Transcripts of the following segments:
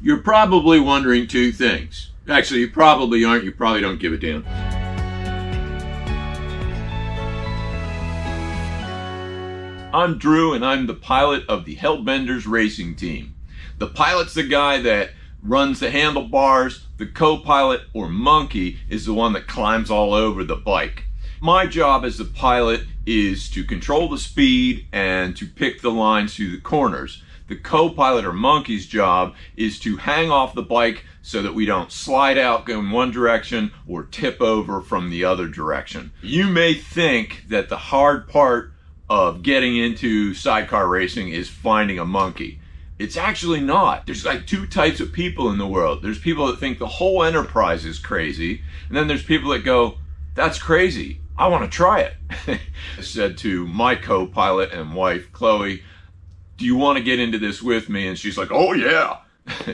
You're probably wondering two things. Actually, you probably aren't. You probably don't give a damn. I'm Drew, and I'm the pilot of the Hellbender's racing team. The pilot's the guy that runs the handlebars. The co-pilot, or monkey, is the one that climbs all over the bike. My job as the pilot is to control the speed and to pick the lines through the corners. The co-pilot, or monkey's, job is to hang off the bike so that we don't slide out, go in one direction, or tip over from the other direction. You may think that the hard part of getting into sidecar racing is finding a monkey. It's actually not. There's like two types of people in the world. There's people that think the whole enterprise is crazy, and then there's people that go, that's crazy, I want to try it. I said to my co-pilot and wife, Chloe, do you want to get into this with me? And she's like, oh yeah.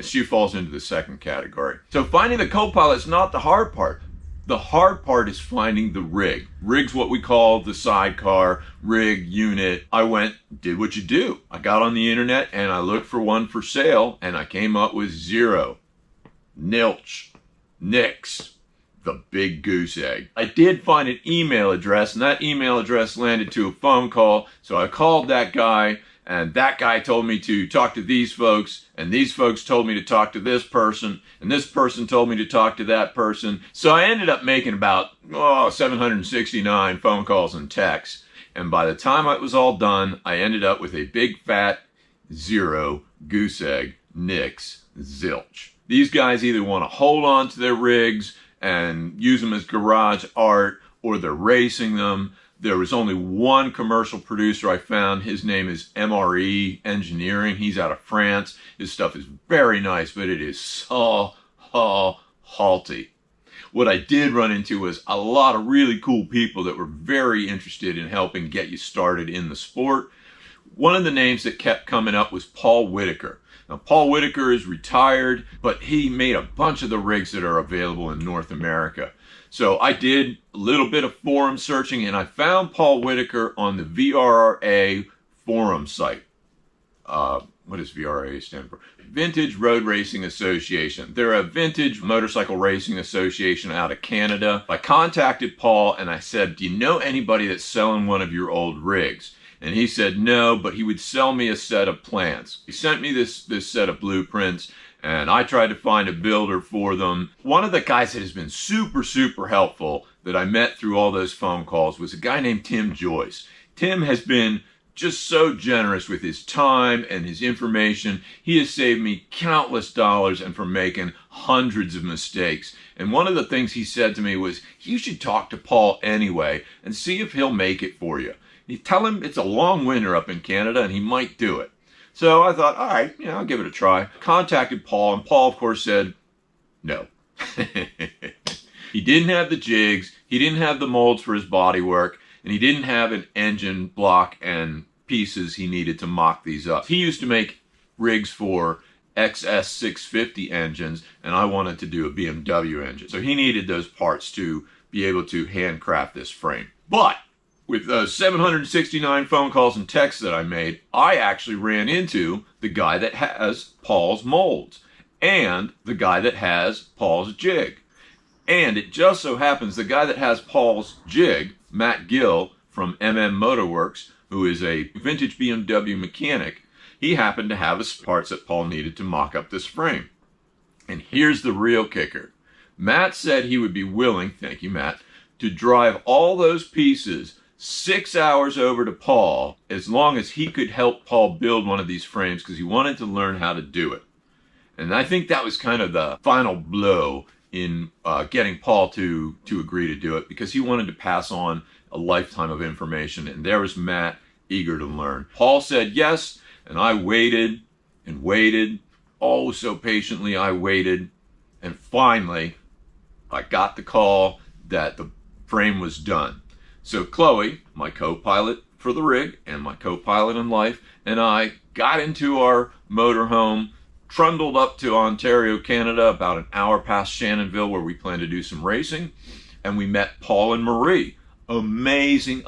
She falls into the second category. So finding the co-pilot is not the hard part. The hard part is finding the rig. Rig's what we call the sidecar rig unit. I did what you do. I got on the internet and I looked for one for sale, and I came up with zero, nilch, nix, the big goose egg. I did find an email address, and that email address landed to a phone call. So I called that guy, and that guy told me to talk to these folks, and these folks told me to talk to this person, and this person told me to talk to that person. So I ended up making about 769 phone calls and texts. And by the time it was all done, I ended up with a big fat zero, goose egg, nix, zilch. These guys either want to hold on to their rigs and use them as garage art, or they're racing them. There was only one commercial producer I found. His name is MRE Engineering. He's out of France. His stuff is very nice, but it is so halty. What I did run into was a lot of really cool people that were very interested in helping get you started in the sport. One of the names that kept coming up was Paul Whitaker. Now, Paul Whitaker is retired, but he made a bunch of the rigs that are available in North America. So I did a little bit of forum searching, and I found Paul Whitaker on the VRA forum site. What does VRA stand for? Vintage Road Racing Association. They're a vintage motorcycle racing association out of Canada. I contacted Paul and I said, do you know anybody that's selling one of your old rigs? And he said no, but he would sell me a set of plans. He sent me this set of blueprints, and I tried to find a builder for them. One of the guys that has been super helpful that I met through all those phone calls was a guy named Tim Joyce. Tim has been just so generous with his time and his information. He has saved me countless dollars and from making hundreds of mistakes. And one of the things he said to me was, you should talk to Paul anyway and see if he'll make it for you. You tell him it's a long winter up in Canada and he might do it. So I thought, all right, I'll give it a try. Contacted Paul, and Paul, of course, said no. He didn't have the jigs, he didn't have the molds for his bodywork, and he didn't have an engine block and pieces he needed to mock these up. He used to make rigs for XS650 engines, and I wanted to do a BMW engine. So he needed those parts to be able to handcraft this frame. But with those 769 phone calls and texts that I made, I actually ran into the guy that has Paul's molds and the guy that has Paul's jig. And it just so happens the guy that has Paul's jig, Matt Gill from Motorworks, who is a vintage BMW mechanic, he happened to have his parts that Paul needed to mock up this frame. And here's the real kicker. Matt said he would be willing, thank you Matt, to drive all those pieces 6 hours over to Paul as long as he could help Paul build one of these frames, because he wanted to learn how to do it. And I think that was kind of the final blow in getting Paul to agree to do it, because he wanted to pass on a lifetime of information, and there was Matt eager to learn. Paul said yes, and I waited and waited, oh so patiently I waited, and finally I got the call that the frame was done. So Chloe, my co-pilot for the rig and my co-pilot in life, and I got into our motorhome, trundled up to Ontario, Canada, about an hour past Shannonville, where we plan to do some racing, and we met Paul and Marie. Amazing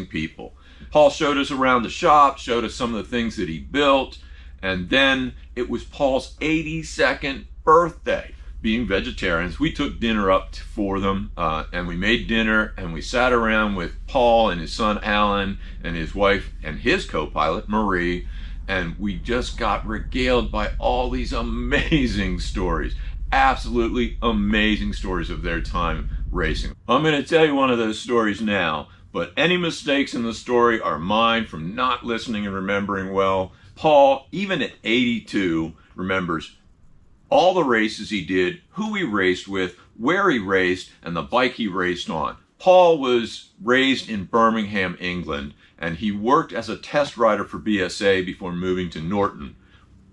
people. Paul showed us around the shop, showed us some of the things that he built, And then it was Paul's 82nd birthday. Being vegetarians, we took dinner up for them, and we made dinner, and we sat around with Paul and his son Alan and his wife and his co-pilot Marie, and we just got regaled by all these amazing stories, absolutely amazing stories of their time racing. I'm going to tell you one of those stories now, but any mistakes in the story are mine from not listening and remembering well. Paul, even at 82, remembers all the races he did, who he raced with, where he raced, and the bike he raced on. Paul was raised in Birmingham, England, and he worked as a test rider for BSA before moving to Norton.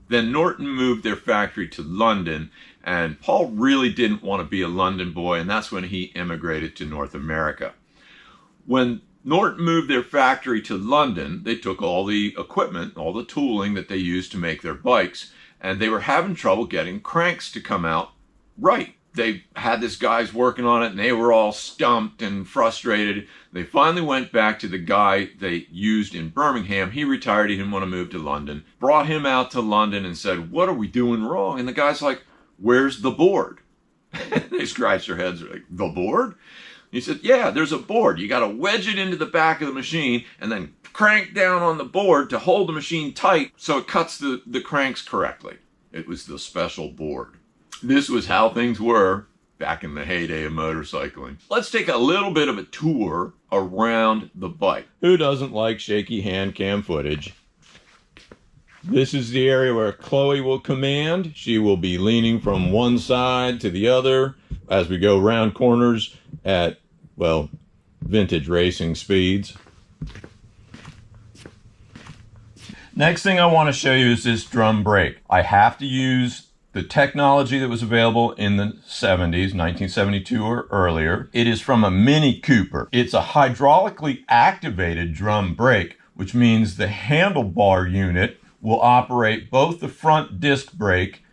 Then Norton moved their factory to London, and Paul really didn't want to be a London boy, and that's when he immigrated to North America. When Norton moved their factory to London, they took all the equipment, all the tooling that they used to make their bikes, and they were having trouble getting cranks to come out right. They had this guys working on it, and they were all stumped and frustrated. They finally went back to the guy they used in Birmingham. He retired. He didn't want to move to London. Brought him out to London and said, "What are we doing wrong?" And the guy's like, "Where's the board?" They scratched their heads. They're like, "The board?" He said, "Yeah, there's a board. You got to wedge it into the back of the machine and then crank down on the board to hold the machine tight so it cuts the cranks correctly." It was the special board. This was how things were back in the heyday of motorcycling. Let's take a little bit of a tour around the bike. Who doesn't like shaky hand cam footage? This is the area where Chloe will command. She will be leaning from one side to the other as we go around corners at, well, vintage racing speeds. Next thing I want to show you is this drum brake. I have to use the technology that was available in the 70s, 1972 or earlier. It is from a Mini Cooper. It's a hydraulically activated drum brake, which means the handlebar unit will operate both the front disc brake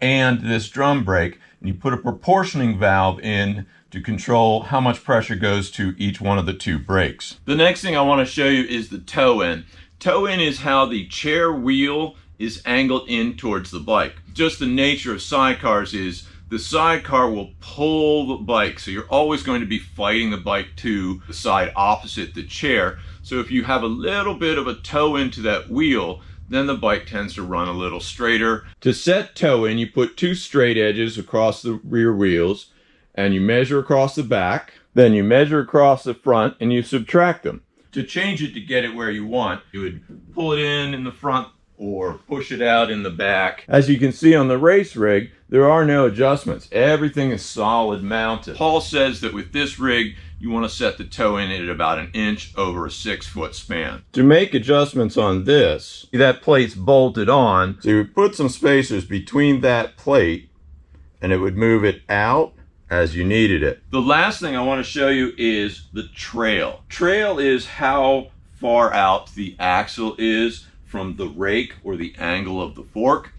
and this drum brake, and you put a proportioning valve in to control how much pressure goes to each one of the two brakes. The next thing I want to show you is the toe-in. Toe-in is how the chair wheel is angled in towards the bike. Just the nature of sidecars is the sidecar will pull the bike, so you're always going to be fighting the bike to the side opposite the chair. So if you have a little bit of a toe into that wheel, then the bike tends to run a little straighter. To set toe in, you put two straight edges across the rear wheels, and you measure across the back, then you measure across the front, and you subtract them. To change it to get it where you want, you would pull it in the front or push it out in the back. As you can see on the race rig, there are no adjustments. Everything is solid mounted. Paul says that with this rig, you want to set the toe in at about 1 inch over a 6-foot span. To make adjustments on this, that plate's bolted on, so you would put some spacers between that plate and it would move it out as you needed it. The last thing I want to show you is the trail. Trail is how far out the axle is from the rake or the angle of the fork.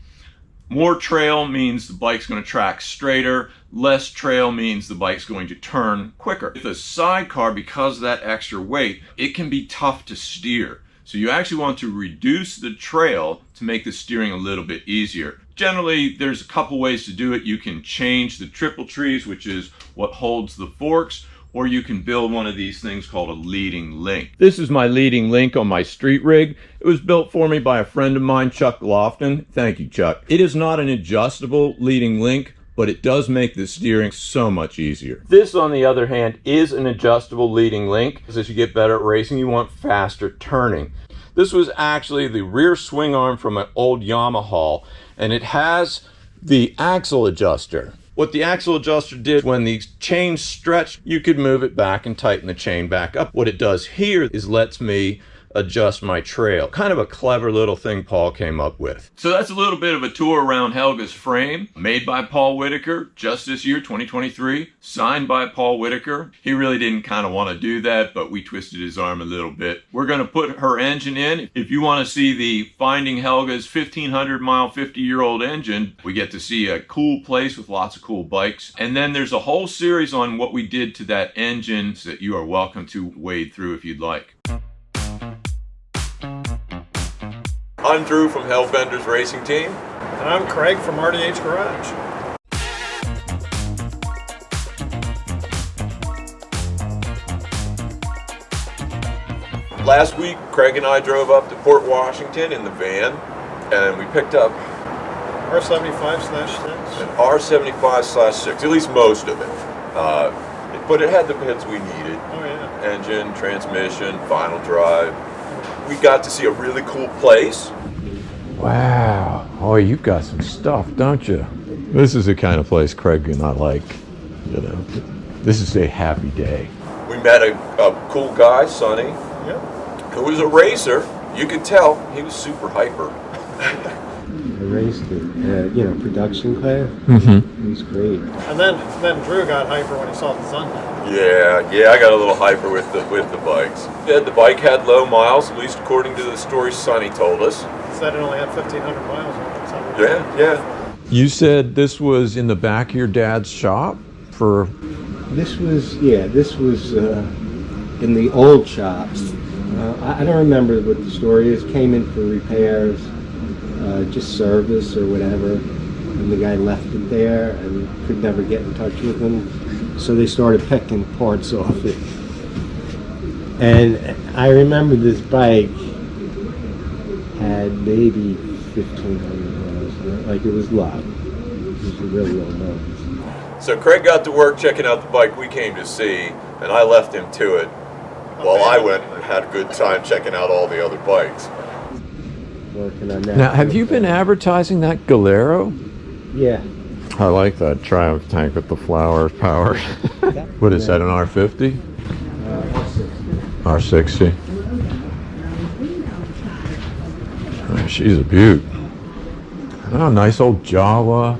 More trail means the bike's going to track straighter. Less trail means the bike's going to turn quicker. With a sidecar, because of that extra weight, it can be tough to steer. So you actually want to reduce the trail to make the steering a little bit easier. Generally, there's a couple ways to do it. You can change the triple trees, which is what holds the forks, or you can build one of these things called a leading link. This is my leading link on my street rig. It was built for me by a friend of mine, Chuck Lofton. Thank you, Chuck. It is not an adjustable leading link, but it does make the steering so much easier. This, on the other hand, is an adjustable leading link. As you get better at racing, you want faster turning. This was actually the rear swing arm from an old Yamaha, and it has the axle adjuster. What the axle adjuster did, when the chain stretched, you could move it back and tighten the chain back up. What it does here is lets me adjust my trail. Kind of a clever little thing Paul came up with. So that's a little bit of a tour around Helga's frame, made by Paul Whitaker just this year, 2023, signed by Paul Whitaker. He really didn't kind of want to do that, but we twisted his arm a little bit. We're going to put her engine in. If you want to see the Finding Helga's 1,500 mile, 50-year-old engine, we get to see a cool place with lots of cool bikes. And then there's a whole series on what we did to that engine that you are welcome to wade through if you'd like. I'm Drew from Hellbender's Racing Team. And I'm Craig from RDH Garage. Last week, Craig and I drove up to Port Washington in the van, and we picked up R75/6. an R75/6, at least most of it. But it had the bits we needed. Oh yeah. Engine, transmission, final drive. We got to see a really cool place. Wow. Oh, you've got some stuff, don't you? This is the kind of place Craig and I like. You know, this is a happy day. We met a cool guy, Sonny, Yep. who was a racer. You could tell he was super hyper. I raced it, production class. Mm-hmm. It was great. And then Drew got hyper when he saw the Sunday. Yeah, I got a little hyper with the bikes. Yeah, the bike had low miles, at least according to the story Sonny told us. Said it only had 1,500 miles on it. Yeah. You said this was in the back of your dad's shop for... This was in the old shops. I don't remember what the story is. Came in for repairs, just service or whatever, and the guy left it there and could never get in touch with him. So they started picking parts off it. And I remember this bike had maybe 1,500 miles on it. Like, it was low. It was really low miles. So Craig got to work checking out the bike we came to see, and I left him to it while I went and had a good time checking out all the other bikes. Working on that. Now, have you been advertising that Galero? Yeah. I like that Triumph tank with the flower power. What is that, an R50? R60. Oh, she's a beaut. Oh, nice old Jawa.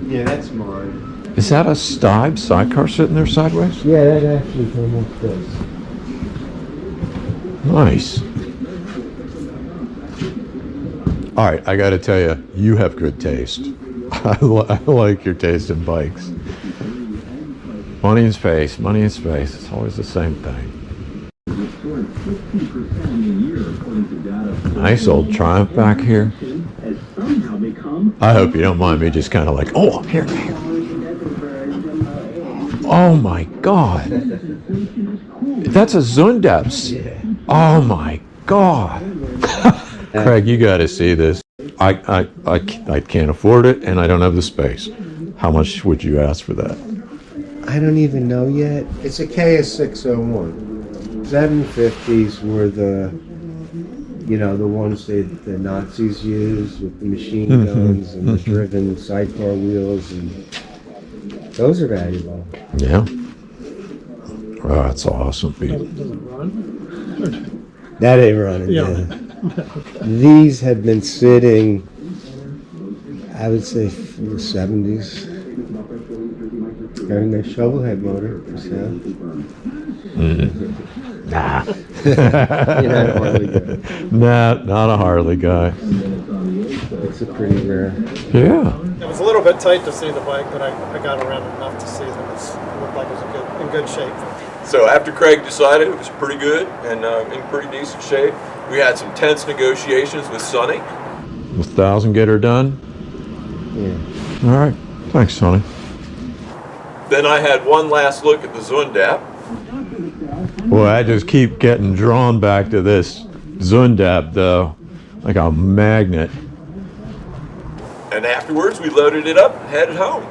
Yeah, that's mine. Is that a Stibe sidecar sitting there sideways? Yeah, that actually came with this. Nice. All right, I got to tell you, you have good taste. I like your taste in bikes. Money and space, money and space. It's always the same thing. Nice old Triumph back here. I hope you don't mind me just kind of like, oh, here. Oh my God. That's a Zundeps. Oh my God. Craig, you got to see this. I can't afford it, and I don't have the space. How much would you ask for that? I don't even know yet. It's a KS601. 750s were the ones that the Nazis used with the machine guns and the driven sidecar wheels, and those are valuable. Yeah. Oh, that's awesome, Pete. Does it run? That ain't running. Yeah. These have been sitting, I would say, from the 70s. Got a nice shovel head motor for sale. Nah. You're not a Harley guy. Nah, not a Harley guy. It's a pretty rare. Yeah. It was a little bit tight to see the bike, but I got around enough to see that it looked like it was in good shape. So after Craig decided it was pretty good and in pretty decent shape, we had some tense negotiations with Sonny. 1,000 get her done? Yeah. All right. Thanks, Sonny. Then I had one last look at the Zundap. Boy, I just keep getting drawn back to this Zundap, though, like a magnet. And afterwards, we loaded it up and headed home.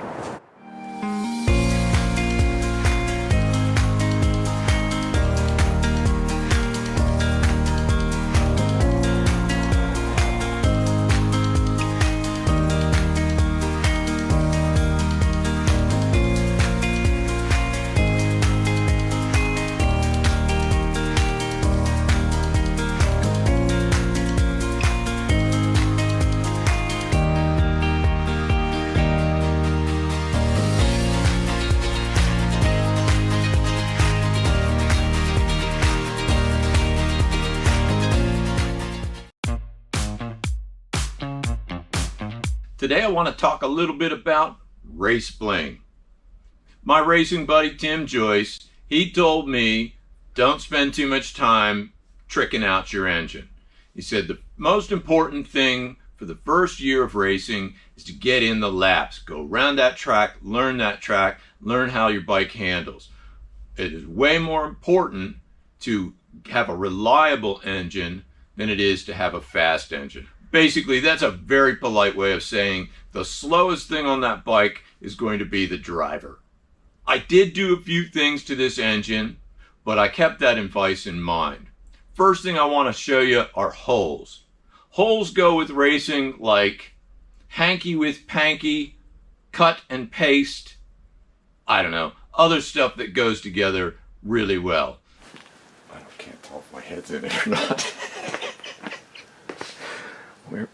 Today I want to talk a little bit about race bling. My racing buddy Tim Joyce, he told me don't spend too much time tricking out your engine. He said the most important thing for the first year of racing is to get in the laps. Go around that track, learn how your bike handles. It is way more important to have a reliable engine than it is to have a fast engine. Basically, that's a very polite way of saying the slowest thing on that bike is going to be the driver. I did do a few things to this engine, but I kept that advice in mind. First thing I want to show you are holes. Holes go with racing like hanky with panky, cut and paste, I don't know, other stuff that goes together really well. I can't tell if my head's in it or not.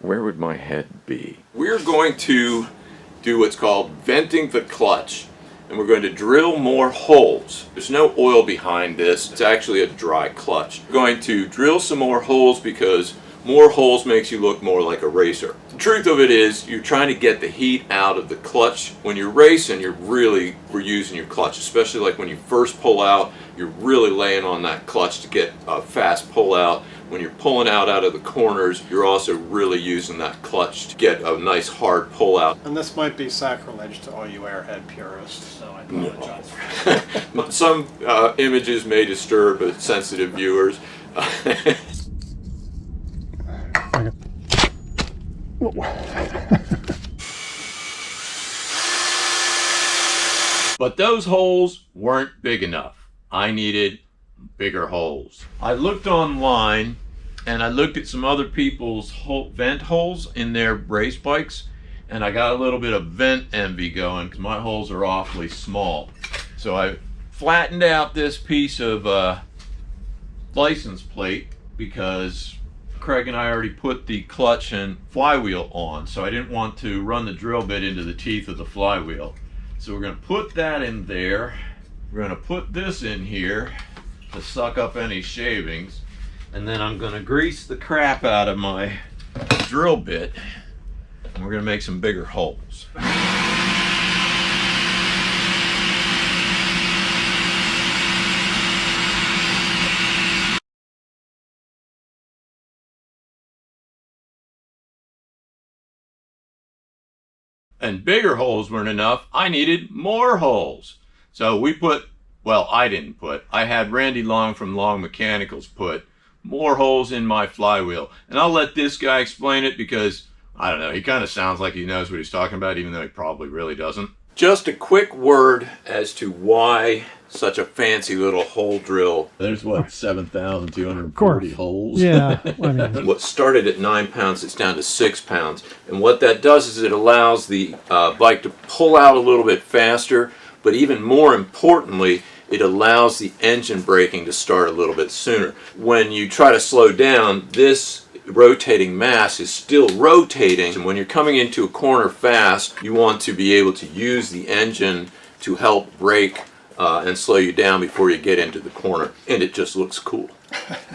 Where would my head be? We're going to do what's called venting the clutch, and we're going to drill more holes. There's no oil behind this. It's actually a dry clutch. We're going to drill some more holes because more holes makes you look more like a racer. The truth of it is you're trying to get the heat out of the clutch. When you're racing, we're using your clutch, especially like when you first pull out, you're really laying on that clutch to get a fast pull out. When you're pulling out of the corners, you're also really using that clutch to get a nice hard pull out. And this might be sacrilege to all you airhead purists, so I apologize. No. Some images may disturb sensitive viewers. But those holes weren't big enough. I needed bigger holes. I looked online and I looked at some other people's vent holes in their race bikes, and I got a little bit of vent envy going because my holes are awfully small. So I flattened out this piece of license plate because Craig and I already put the clutch and flywheel on, so I didn't want to run the drill bit into the teeth of the flywheel. So we're going to put that in there. We're going to put this in here to suck up any shavings, and then I'm going to grease the crap out of my drill bit, and we're going to make some bigger holes. And bigger holes weren't enough. I needed more holes. So we put, well, I didn't put, I had Randy Long from Long Mechanicals put more holes in my flywheel. And I'll let this guy explain it because, I don't know, he kind of sounds like he knows what he's talking about, even though he probably really doesn't. Just a quick word as to why such a fancy little hole drill. There's what, 7,240 holes? Yeah. I mean, What started at 9 pounds, it's down to 6 pounds. And what that does is it allows the bike to pull out a little bit faster, but even more importantly, it allows the engine braking to start a little bit sooner. When you try to slow down, this rotating mass is still rotating, and when you're coming into a corner fast, you want to be able to use the engine to help brake and slow you down before you get into the corner, and it just looks cool.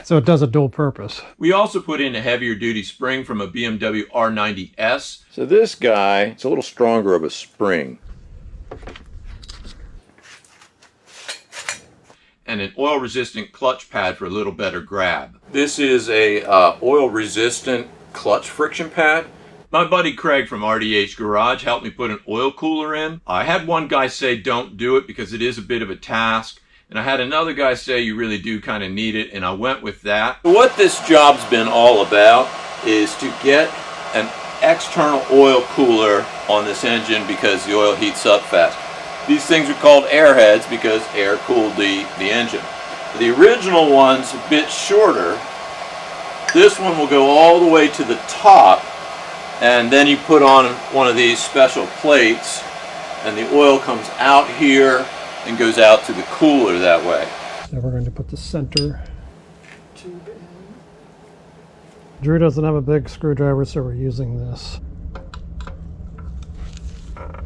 so it does a dual purpose. We also put in a heavier duty spring from a BMW R90S. So this guy, it's a little stronger of a spring. And an oil resistant clutch pad for a little better grab. This is a oil resistant clutch friction pad. My buddy Craig from RDH Garage helped me put an oil cooler in. I had one guy say don't do it because it is a bit of a task. And I had another guy say you really do kind of need it, and I went with that. What this job's been all about is to get an external oil cooler on this engine because the oil heats up fast. These things are called airheads because air cooled the engine. The original one's a bit shorter. This one will go all the way to the top, and then you put on one of these special plates and the oil comes out here and goes out to the cooler that way. So we're going to put the center tube in. Drew doesn't have a big screwdriver, so we're using this.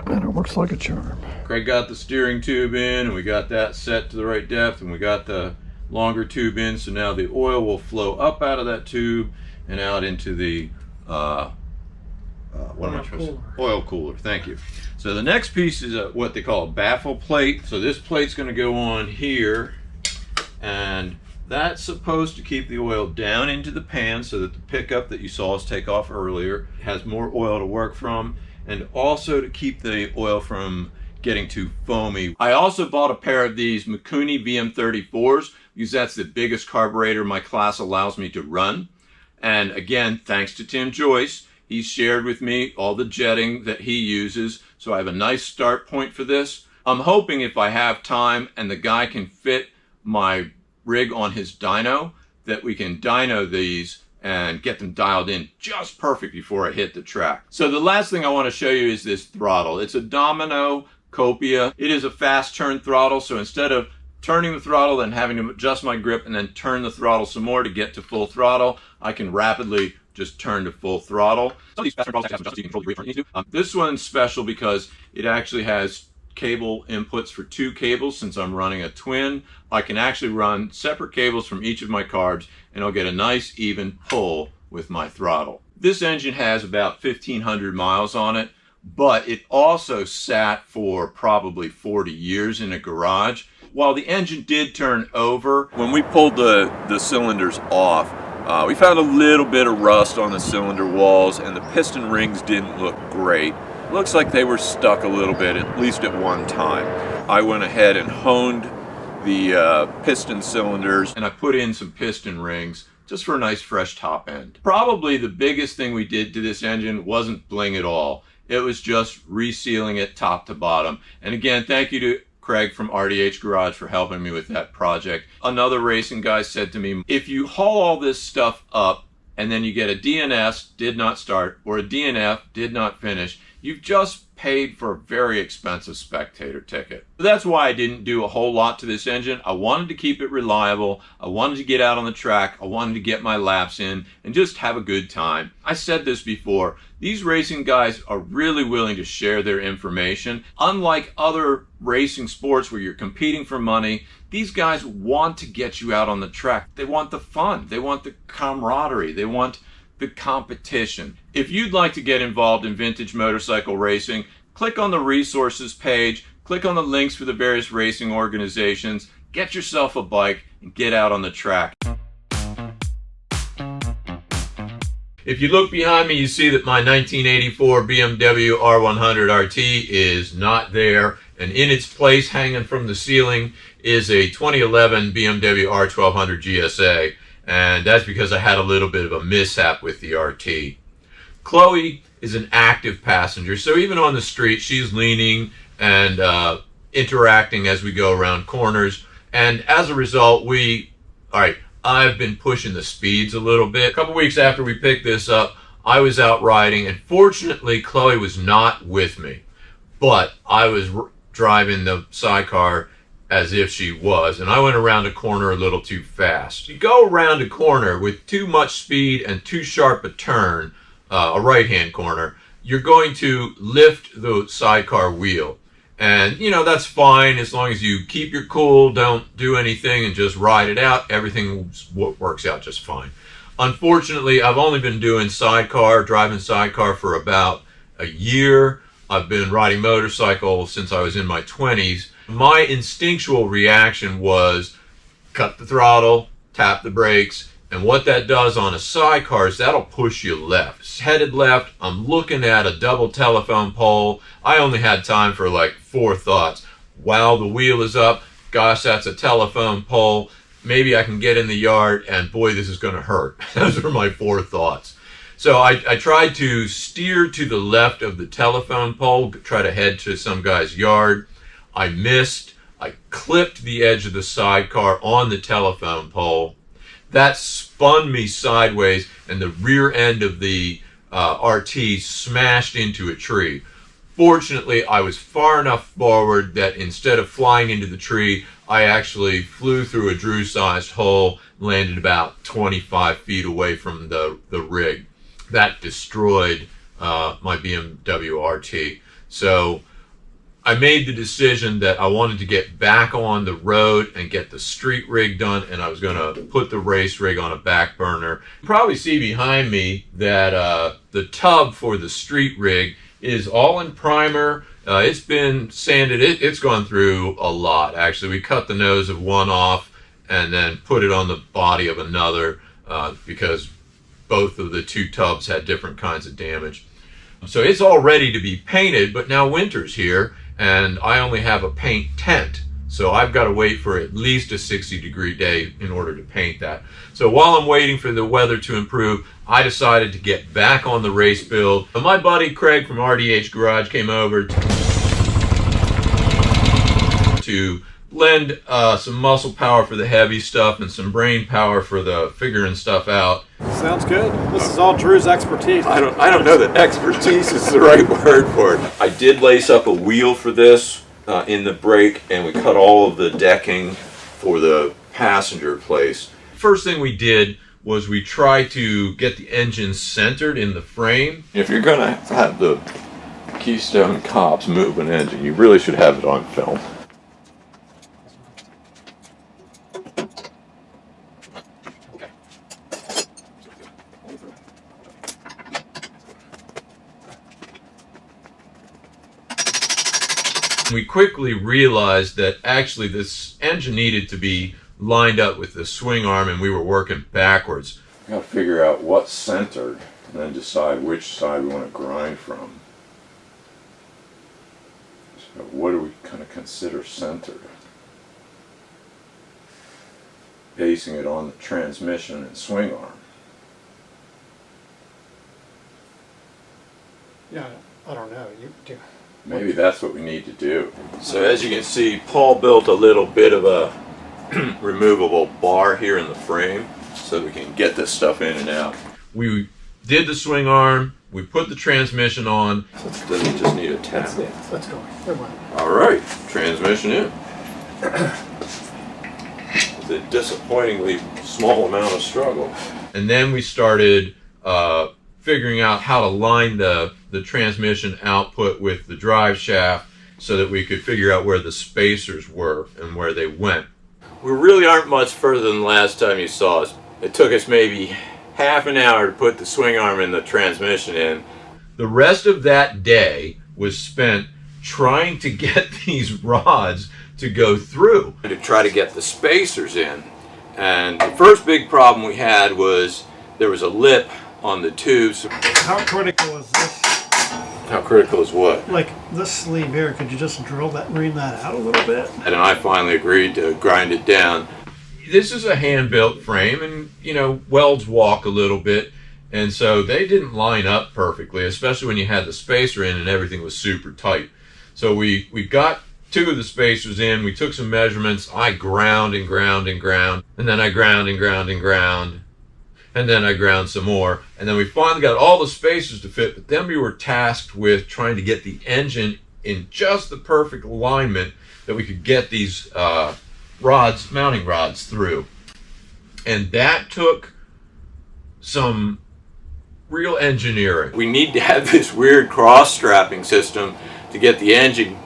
And it works like a charm. Craig got the steering tube in, and we got that set to the right depth, and we got the longer tube in, so now the oil will flow up out of that tube and out into the oil cooler. Thank you. So the next piece is what they call a baffle plate. So this plate's going to go on here, and That's supposed to keep the oil down into the pan so that the pickup that you saw us take off earlier has more oil to work from, and also to keep the oil from getting too foamy. I also bought a pair of these Mikuni VM34s because that's the biggest carburetor my class allows me to run. And again, thanks to Tim Joyce, he's shared with me all the jetting that he uses, so I have a nice start point for this. I'm hoping if I have time and the guy can fit my rig on his dyno, that we can dyno these and get them dialed in just perfect before I hit the track. So the last thing I want to show you is this throttle. It's a Domino Copia. It is a fast turn throttle, so instead of turning the throttle and having to adjust my grip and then turn the throttle some more to get to full throttle, I can rapidly just turn to full throttle. Some of these fast turn throttles have adjust so you can control the grip when you need to. This one's special because it actually has cable inputs for 2 cables. Since I'm running a twin, I can actually run separate cables from each of my carbs and I'll get a nice even pull with my throttle. This engine has about 1,500 miles on it, but it also sat for probably 40 years in a garage. While the engine did turn over, when we pulled the cylinders off, we found a little bit of rust on the cylinder walls and the piston rings didn't look great. Looks like they were stuck a little bit, at least at one time. I went ahead and honed the piston cylinders and I put in some piston rings just for a nice fresh top end. Probably the biggest thing we did to this engine wasn't bling at all. It was just resealing it top to bottom. And again, thank you to Craig from RDH Garage for helping me with that project. Another racing guy said to me, if you haul all this stuff up and then you get a DNS, did not start, or a DNF, did not finish, you've just paid for a very expensive spectator ticket. That's why I didn't do a whole lot to this engine. I wanted to keep it reliable. I wanted to get out on the track. I wanted to get my laps in and just have a good time. I said this before, these racing guys are really willing to share their information. Unlike other racing sports where you're competing for money, these guys want to get you out on the track. They want the fun. They want the camaraderie. They want the competition. If you'd like to get involved in vintage motorcycle racing, click on the resources page, click on the links for the various racing organizations, get yourself a bike and get out on the track. If you look behind me, you see that my 1984 BMW R100 RT is not there, and in its place, hanging from the ceiling, is a 2011 BMW R1200 GSA. And that's because I had a little bit of a mishap with the RT. Chloe is an active passenger, so even on the street, she's leaning and interacting as we go around corners. And as a result, I've been pushing the speeds a little bit. A couple weeks after we picked this up, I was out riding, and fortunately, Chloe was not with me. But I was driving the sidecar as if she was, and I went around a corner a little too fast. You go around a corner with too much speed and too sharp a turn, a right-hand corner, you're going to lift the sidecar wheel. And, you know, that's fine as long as you keep your cool, don't do anything, and just ride it out. Everything works out just fine. Unfortunately, I've only been doing driving sidecar for about a year. I've been riding motorcycle since I was in my 20s. My instinctual reaction was cut the throttle, tap the brakes, and what that does on a sidecar is that'll push you left. It's headed left, I'm looking at a double telephone pole. I only had time for like 4 thoughts. Wow, the wheel is up. Gosh, that's a telephone pole. Maybe I can get in the yard, and boy, this is going to hurt. Those were my 4 thoughts. So I tried to steer to the left of the telephone pole, try to head to some guy's yard. I missed. I clipped the edge of the sidecar on the telephone pole. That spun me sideways, and the rear end of the RT smashed into a tree. Fortunately, I was far enough forward that instead of flying into the tree, I actually flew through a Drew-sized hole, landed about 25 feet away from the rig. That destroyed my BMW RT. So I made the decision that I wanted to get back on the road and get the street rig done, and I was going to put the race rig on a back burner. You probably see behind me that the tub for the street rig is all in primer. It's been sanded. It's gone through a lot, actually. We cut the nose of one off and then put it on the body of another because both of the two tubs had different kinds of damage. So it's all ready to be painted, but now winter's here and I only have a paint tent. So I've got to wait for at least a 60-degree day in order to paint that. So while I'm waiting for the weather to improve, I decided to get back on the race build. My buddy Craig from RDH Garage came over to lend some muscle power for the heavy stuff and some brain power for the figuring stuff out. Sounds good. This is all Drew's expertise. I don't know that expertise is the right word for it. I did lace up a wheel for this in the brake, and we cut all of the decking for the passenger place. First thing we did was we tried to get the engine centered in the frame. If you're going to have the Keystone Cops move an engine, you really should have it on film. We quickly realized that actually this engine needed to be lined up with the swing arm, and we were working backwards. We got to figure out what's centered and then decide which side we want to grind from. So what do we kind of consider centered? Basing it on the transmission and swing arm. Yeah, I don't know. You do. Maybe that's what we need to do. So as you can see, Paul built a little bit of a removable bar here in the frame so that we can get this stuff in and out. We did the swing arm, we put the transmission on. So does it just need a tap? Let's go. All right, transmission in. With a disappointingly small amount of struggle. And then we started figuring out how to line the transmission output with the drive shaft so that we could figure out where the spacers were and where they went. We really aren't much further than the last time you saw us. It took us maybe half an hour to put the swing arm and the transmission in. The rest of that day was spent trying to get these rods to go through, to try to get the spacers in. And the first big problem we had was there was a lip on the tubes. How critical is this? How critical is what? Like this sleeve here, could you just ream that out a little bit? And I finally agreed to grind it down. This is a hand-built frame, and you know, welds walk a little bit, and so they didn't line up perfectly, especially when you had the spacer in and everything was super tight. So we got two of the spacers in, we took some measurements, I ground and ground and ground, and then I ground and ground and ground, and then I ground some more, and then we finally got all the spacers to fit, but then we were tasked with trying to get the engine in just the perfect alignment that we could get these rods, mounting rods through. And that took some real engineering. We need to have this weird cross-strapping system to get the engine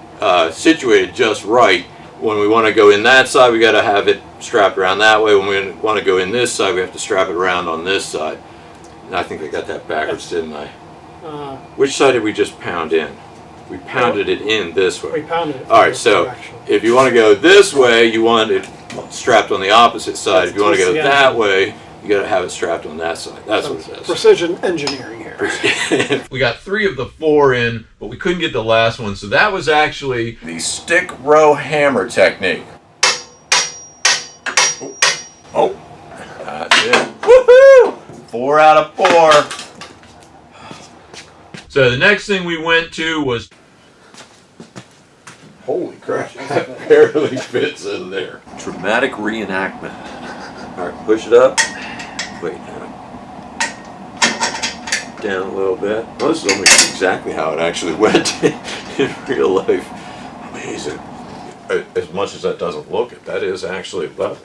situated just right. When we want to go in that side, we got to have it strapped around that way. When we want to go in this side, we have to strap it around on this side. And I think I got that backwards, didn't I? Which side did we just pound in? We pounded it in this way. We pounded it. All right, so if you want to go this way, you want it strapped on the opposite side. If you want to go that way, you got to have it strapped on that side. That's what it is. Precision engineering here. We got 3 of the 4 in, but we couldn't get the last one. So that was actually the stick row hammer technique. Oh, that's it. Woohoo! 4 out of 4. So the next thing we went to was, holy crap, that barely fits in there. Dramatic reenactment. All right, push it up. Wait, down a little bit. Well, this is almost exactly how it actually went in real life. Amazing. As much as that doesn't look it, that is actually level.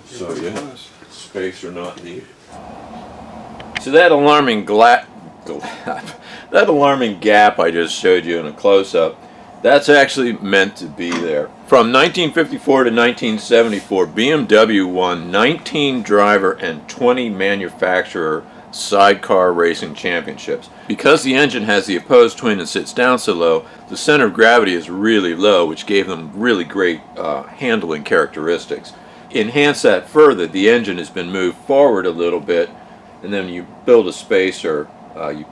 So yeah, spacer not needed. So that alarming gap I just showed you in a close-up, that's actually meant to be there. From 1954 to 1974, BMW won 19 driver and 20 manufacturer sidecar racing championships. Because the engine has the opposed twin and sits down so low, the center of gravity is really low, which gave them really great handling characteristics. enhance that further, the engine has been moved forward a little bit, and then you build a spacer. You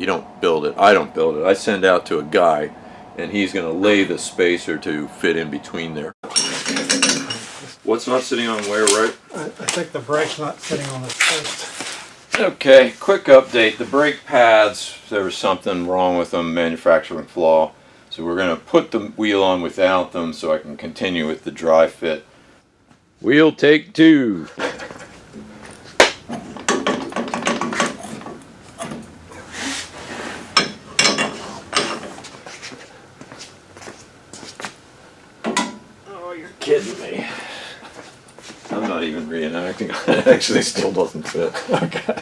don't build it. I don't build it. I send out to a guy, and he's going to lay the spacer to fit in between there. What's not sitting on where, right? I think the brake's not sitting on its post. Okay, quick update. The brake pads, there was something wrong with them, manufacturing flaw. So we're going to put the wheel on without them so I can continue with the dry fit. Wheel take 2. Oh, you're kidding me. I'm not even reenacting. It actually still doesn't fit. Okay.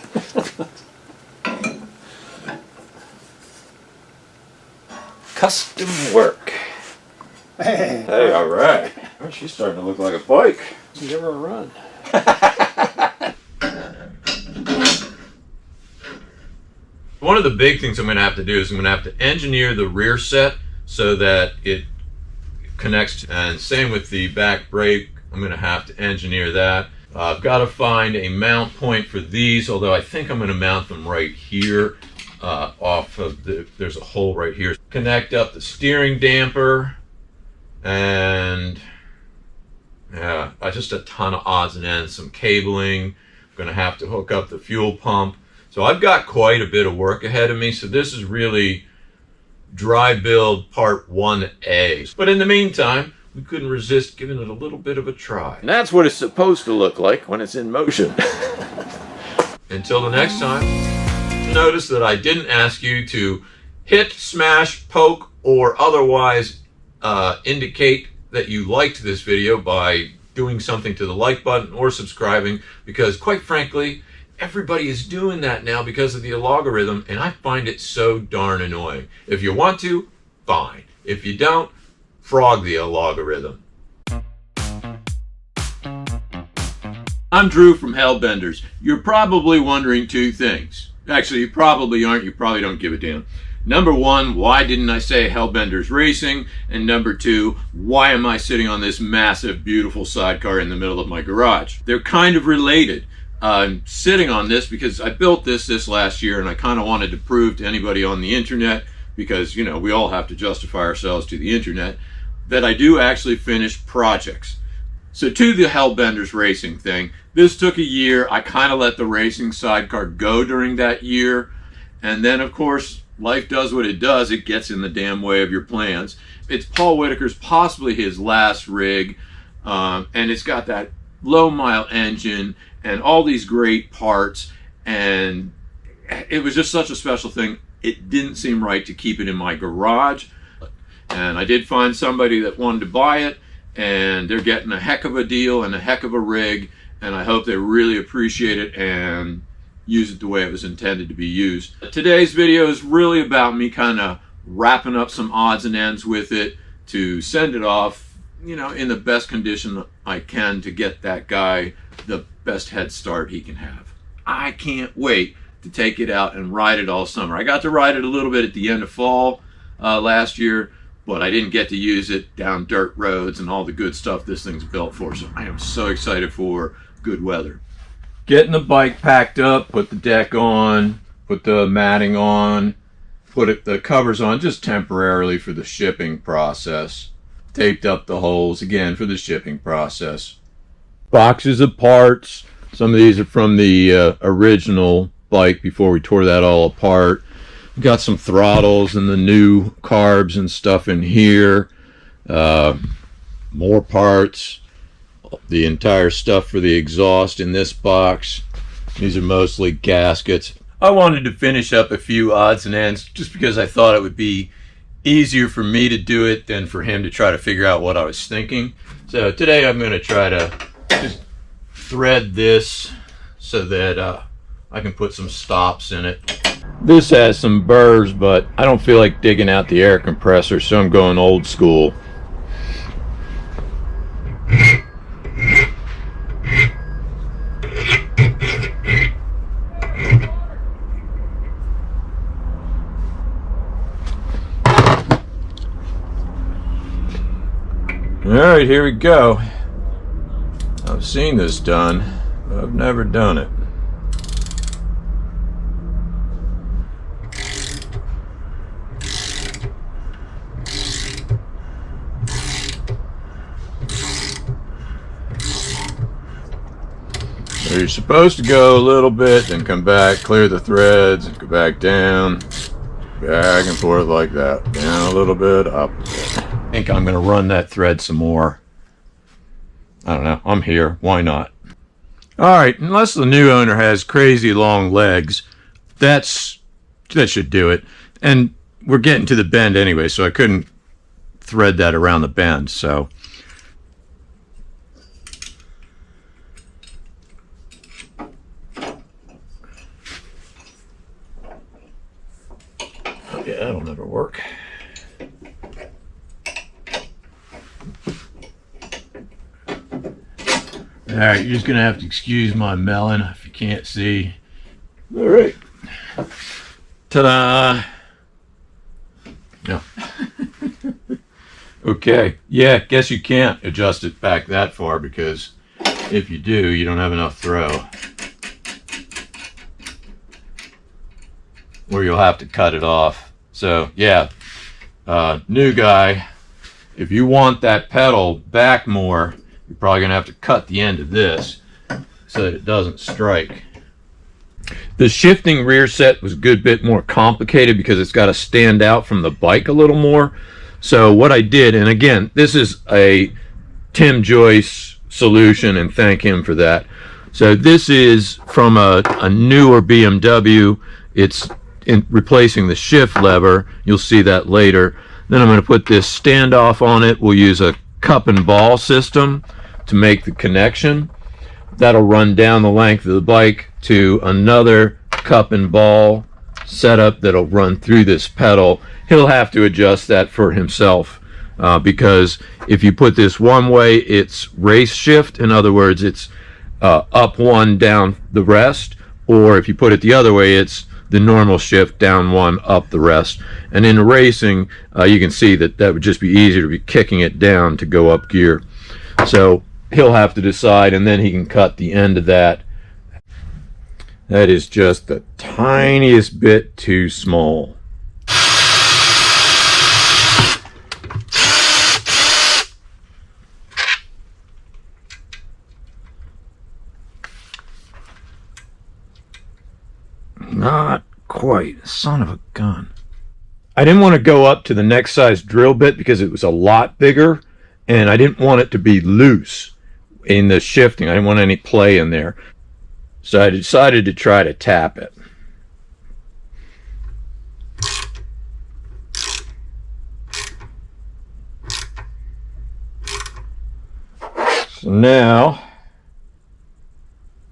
Custom work. Hey, all right. Oh, she's starting to look like a bike. Give her a run. One of the big things I'm going to have to do is I'm going to have to engineer the rear set so that it connects, and same with the back brake. I'm going to have to engineer that. I've got to find a mount point for these, although I think I'm going to mount them right here off of there's a hole right here. Connect up the steering damper, and yeah, just a ton of odds and ends, some cabling. I'm going to have to hook up the fuel pump. So I've got quite a bit of work ahead of me. So this is really dry build part 1A. But in the meantime, we couldn't resist giving it a little bit of a try. And that's what it's supposed to look like when it's in motion. Until the next time, notice that I didn't ask you to hit, smash, poke, or otherwise indicate that you liked this video by doing something to the like button or subscribing, because quite frankly, everybody is doing that now because of the algorithm, and I find it so darn annoying. If you want to, fine. If you don't, frog the algorithm. I'm Drew from Hellbenders. You're probably wondering 2 things. Actually, you probably aren't. You probably don't give a damn. Number 1, why didn't I say Hellbenders Racing? And number 2, why am I sitting on this massive, beautiful sidecar in the middle of my garage? They're kind of related. I'm sitting on this because I built this last year, and I kind of wanted to prove to anybody on the internet, because, you know, we all have to justify ourselves to the internet, that I do actually finish projects. So to the Hellbenders Racing thing, this took a year. I kind of let the racing sidecar go during that year. And then, of course, life does what it does. It gets in the damn way of your plans. It's Paul Whitaker's, possibly his last rig. And it's got that low mile engine and all these great parts. And it was just such a special thing. It didn't seem right to keep it in my garage. And I did find somebody that wanted to buy it, and they're getting a heck of a deal and a heck of a rig, and I hope they really appreciate it and use it the way it was intended to be used. Today's video is really about me kind of wrapping up some odds and ends with it to send it off, you know, in the best condition I can to get that guy the best head start he can have. I can't wait to take it out and ride it all summer. I got to ride it a little bit at the end of fall last year, but I didn't get to use it down dirt roads and all the good stuff this thing's built for. So I am so excited for good weather. Getting the bike packed up, put the deck on, put the matting on, put the covers on just temporarily for the shipping process. Taped up the holes again for the shipping process. Boxes of parts. Some of these are from the original bike before we tore that all apart. We got some throttles and the new carbs and stuff in here. More parts. The entire stuff for the exhaust in this box. These are mostly gaskets. I wanted to finish up a few odds and ends just because I thought it would be easier for me to do it than for him to try to figure out what I was thinking. So today I'm going to try to just thread this so that I can put some stops in it. This has some burrs, but I don't feel like digging out the air compressor, so I'm going old school. All right, here we go. seen this done, but I've never done it. So you're supposed to go a little bit, then come back, clear the threads, and go back down, back and forth like that. Down a little bit, up a bit. I think I'm going to run that thread some more. I don't know. I'm here. Why not? All right. Unless the new owner has crazy long legs, that should do it. And we're getting to the bend anyway, so I couldn't thread that around the bend. So yeah, that'll never work. All right, you're just gonna have to excuse my melon if you can't see. All right. Ta-da! No. Okay. Yeah, guess you can't adjust it back that far because if you do, you don't have enough throw. Or you'll have to cut it off. So yeah, new guy, if you want that pedal back more, you're probably gonna have to cut the end of this so that it doesn't strike. The shifting rear set was a good bit more complicated because it's got to stand out from the bike a little more. So what I did, and again, this is a Tim Joyce solution, and thank him for that. So this is from a newer BMW. It's replacing the shift lever. You'll see that later. Then I'm going to put this standoff on it. We'll use a cup and ball system to make the connection. That'll run down the length of the bike to another cup and ball setup that'll run through this pedal. He'll have to adjust that for himself because if you put this one way, it's race shift. In other words, it's up one, down the rest. Or if you put it the other way, it's the normal shift, down one, up the rest. And in racing, you can see that that would just be easier to be kicking it down to go up gear. So he'll have to decide, and then he can cut the end of that. That is just the tiniest bit too small. Not quite. Son of a gun. I didn't want to go up to the next size drill bit because it was a lot bigger, and I didn't want it to be loose in the shifting. I didn't want any play in there. So I decided to try to tap it. So now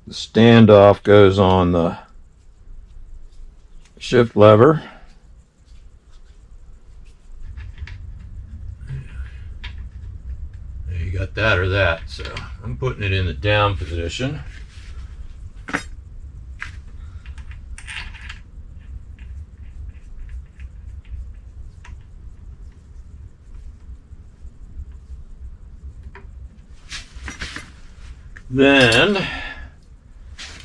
the standoff goes on the shift lever. You got that or that, so I'm putting it in the down position. Then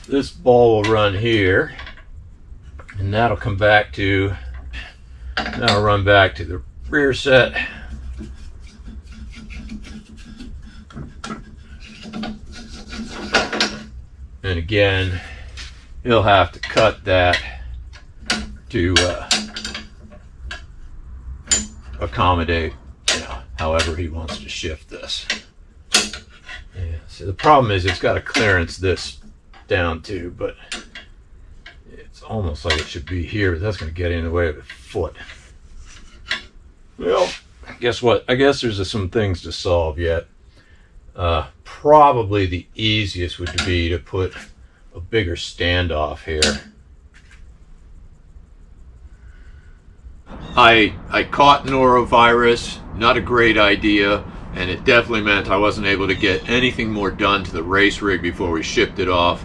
this ball will run here, and that'll come back to, that'll run back to the rear set. And again, he'll have to cut that to accommodate, however he wants to shift this. Yeah, so the problem is it's got a clearance this down to, but it's almost like it should be here, but that's going to get in the way of a foot. Well, guess what? I guess there's some things to solve yet. Probably the easiest would be to put a bigger standoff here. I caught norovirus, not a great idea, and it definitely meant I wasn't able to get anything more done to the race rig before we shipped it off.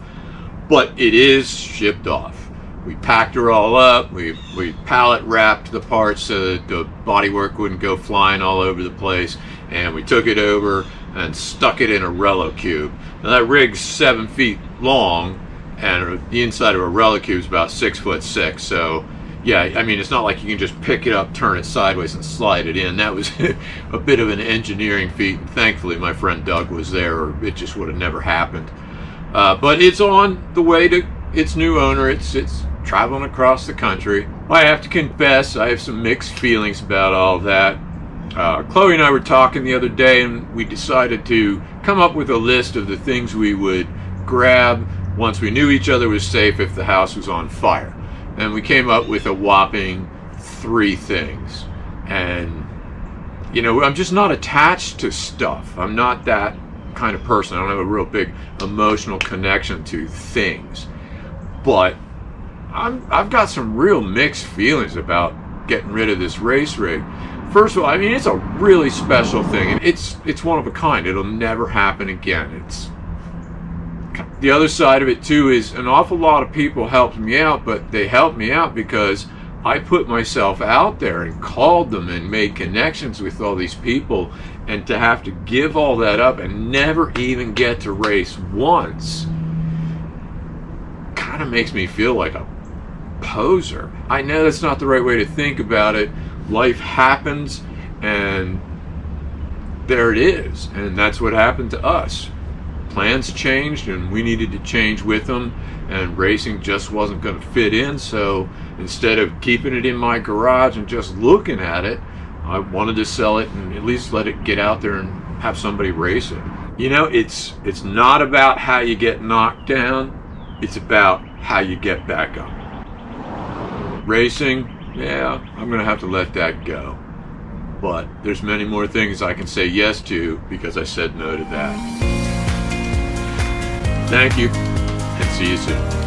But it is shipped off. We packed her all up, we pallet wrapped the parts so that the bodywork wouldn't go flying all over the place, and we took it over and stuck it in a Rello cube. Now that rig's 7 feet long, and the inside of a Rello cube is about 6'6". So yeah, I mean, it's not like you can just pick it up, turn it sideways, and slide it in. That was a bit of an engineering feat, and thankfully my friend Doug was there, or it just would have never happened. But it's on the way to its new owner. It's traveling across the country. I have to confess, I have some mixed feelings about all of that. Chloe and I were talking the other day, and we decided to come up with a list of the things we would grab once we knew each other was safe if the house was on fire. And we came up with a whopping 3 things. And, you know, I'm just not attached to stuff. I'm not that kind of person. I don't have a real big emotional connection to things. But I've got some real mixed feelings about getting rid of this race rig. First of all, I mean, it's a really special thing, and it's one of a kind. It'll never happen again. The other side of it too is an awful lot of people helped me out, but they helped me out because I put myself out there and called them and made connections with all these people, and to have to give all that up and never even get to race once kind of makes me feel like a poser. I know that's not the right way to think about it. Life happens, and there it is, and that's what happened to us. Plans changed, and we needed to change with them, and racing just wasn't going to fit in. So instead of keeping it in my garage and just looking at it, I wanted to sell it and at least let it get out there and have somebody race it. You know, it's not about how you get knocked down, it's about how you get back up. Racing, yeah, I'm gonna have to let that go. But there's many more things I can say yes to because I said no to that. Thank you, and see you soon.